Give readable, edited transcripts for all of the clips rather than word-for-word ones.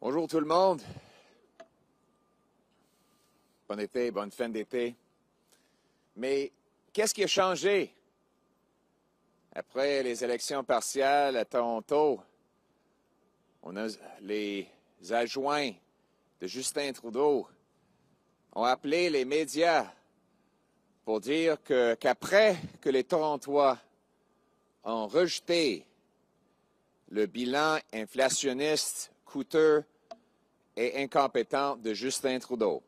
Bonjour tout le monde. Bon été, bonne fin d'été. Mais qu'est-ce qui a changé? Après les élections partielles à Toronto, on a les adjoints de Justin Trudeau ont appelé les médias pour dire qu'après que les Torontois ont rejeté le bilan inflationniste, coûteux et incompétent de Justin Trudeau,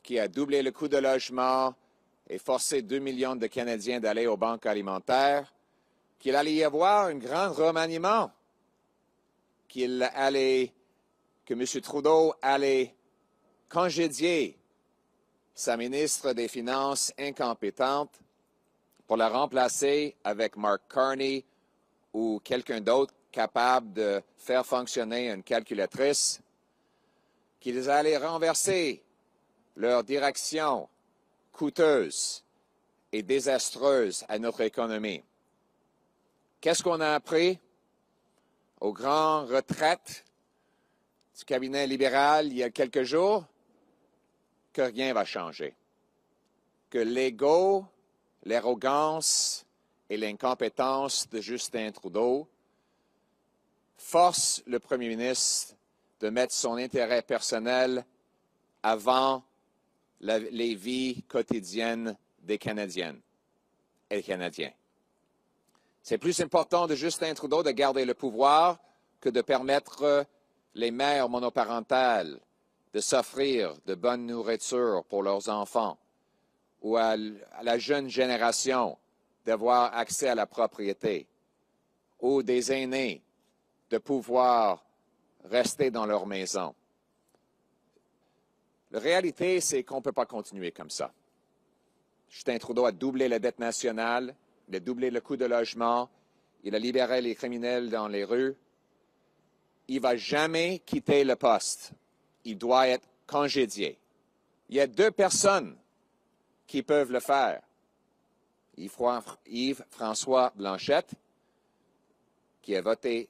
qui a doublé le coût de logement et forcé 2 millions de Canadiens d'aller aux banques alimentaires, qu'il allait y avoir un grand remaniement, que M. Trudeau allait congédier sa ministre des Finances incompétente pour la remplacer avec Mark Carney ou quelqu'un d'autre capable de faire fonctionner une calculatrice, qu'ils allaient renverser leur direction coûteuse et désastreuse à notre économie. Qu'est-ce qu'on a appris aux grandes retraites du cabinet libéral il y a quelques jours? Que rien va changer. Que l'ego, l'arrogance et l'incompétence de Justin Trudeau forcent le premier ministre de mettre son intérêt personnel avant les vies quotidiennes des Canadiennes et des Canadiens. C'est plus important de Justin Trudeau de garder le pouvoir que de permettre les mères monoparentales de s'offrir de bonne nourriture pour leurs enfants ou à la jeune génération d'avoir accès à la propriété ou des aînés de pouvoir rester dans leur maison. La réalité, c'est qu'on ne peut pas continuer comme ça. Justin Trudeau a doublé la dette nationale, il a doublé le coût de logement, il a libéré les criminels dans les rues. Il ne va jamais quitter le poste. Il doit être congédié. Il y a 2 personnes qui peuvent le faire. Yves-François Blanchet, qui a voté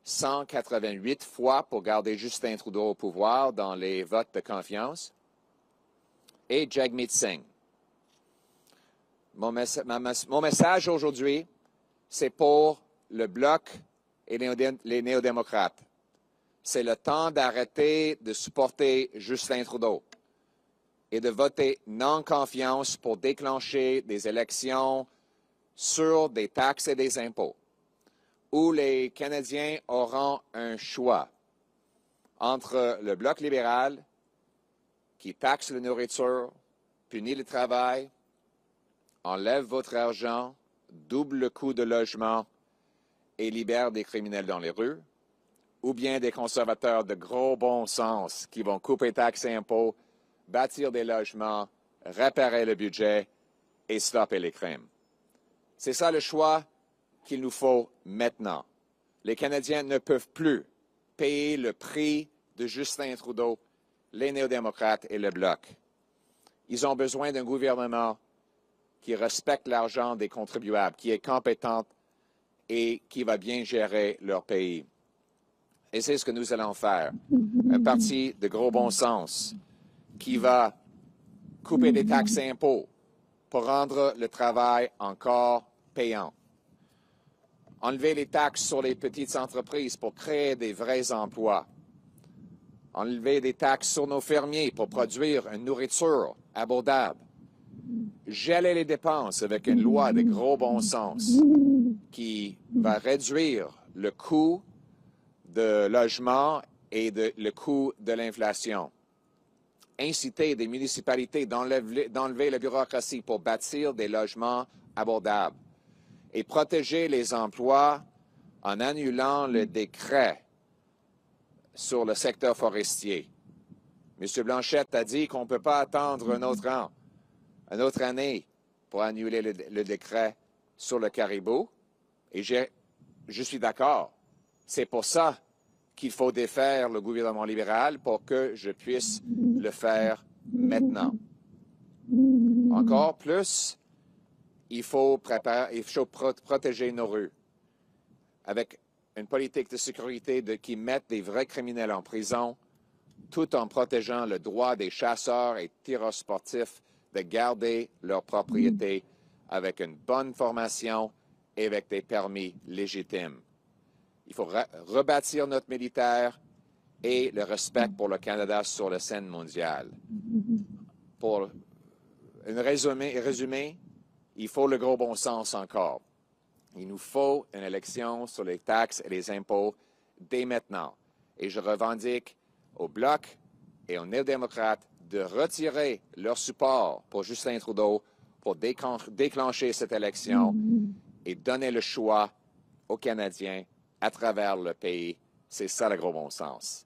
188 fois pour garder Justin Trudeau au pouvoir dans les votes de confiance, et Jagmeet Singh. Mon message aujourd'hui, c'est pour le Bloc et les néo-démocrates. C'est le temps d'arrêter de supporter Justin Trudeau et de voter non-confiance pour déclencher des élections sur des taxes et des impôts, où les Canadiens auront un choix entre le Bloc libéral, qui taxe la nourriture, punit le travail, enlève votre argent, double le coût de logement et libère des criminels dans les rues, ou bien des conservateurs de gros bon sens qui vont couper taxes et impôts, bâtir des logements, réparer le budget et stopper les crimes. C'est ça le choix qu'il nous faut maintenant. Les Canadiens ne peuvent plus payer le prix de Justin Trudeau, les néo-démocrates et le Bloc. Ils ont besoin d'un gouvernement qui respecte l'argent des contribuables, qui est compétent et qui va bien gérer leur pays. Et c'est ce que nous allons faire. Un parti de gros bon sens qui va couper des taxes et impôts pour rendre le travail encore payant. Enlever les taxes sur les petites entreprises pour créer des vrais emplois. Enlever des taxes sur nos fermiers pour produire une nourriture abordable. Geler les dépenses avec une loi de gros bon sens qui va réduire le coût de logement et le coût de l'inflation. Inciter des municipalités d'enlever la bureaucratie pour bâtir des logements abordables et protéger les emplois en annulant le décret sur le secteur forestier. M. Blanchet a dit qu'on ne peut pas attendre une autre année pour annuler le décret sur le caribou. Et je suis d'accord. C'est pour ça qu'il faut défaire le gouvernement libéral pour que je puisse le faire maintenant. Encore plus, il faut protéger nos rues avec une politique de sécurité qui mette des vrais criminels en prison, tout en protégeant le droit des chasseurs et tireurs sportifs de garder leur propriété avec une bonne formation et avec des permis légitimes. Il faut rebâtir notre militaire et le respect pour le Canada sur la scène mondiale. Pour un résumé, il faut le gros bon sens encore. Il nous faut une élection sur les taxes et les impôts dès maintenant. Et je revendique au Bloc et aux néo-démocrates de retirer leur support pour Justin Trudeau pour déclencher cette élection et donner le choix aux Canadiens à travers le pays. C'est ça le gros bon sens.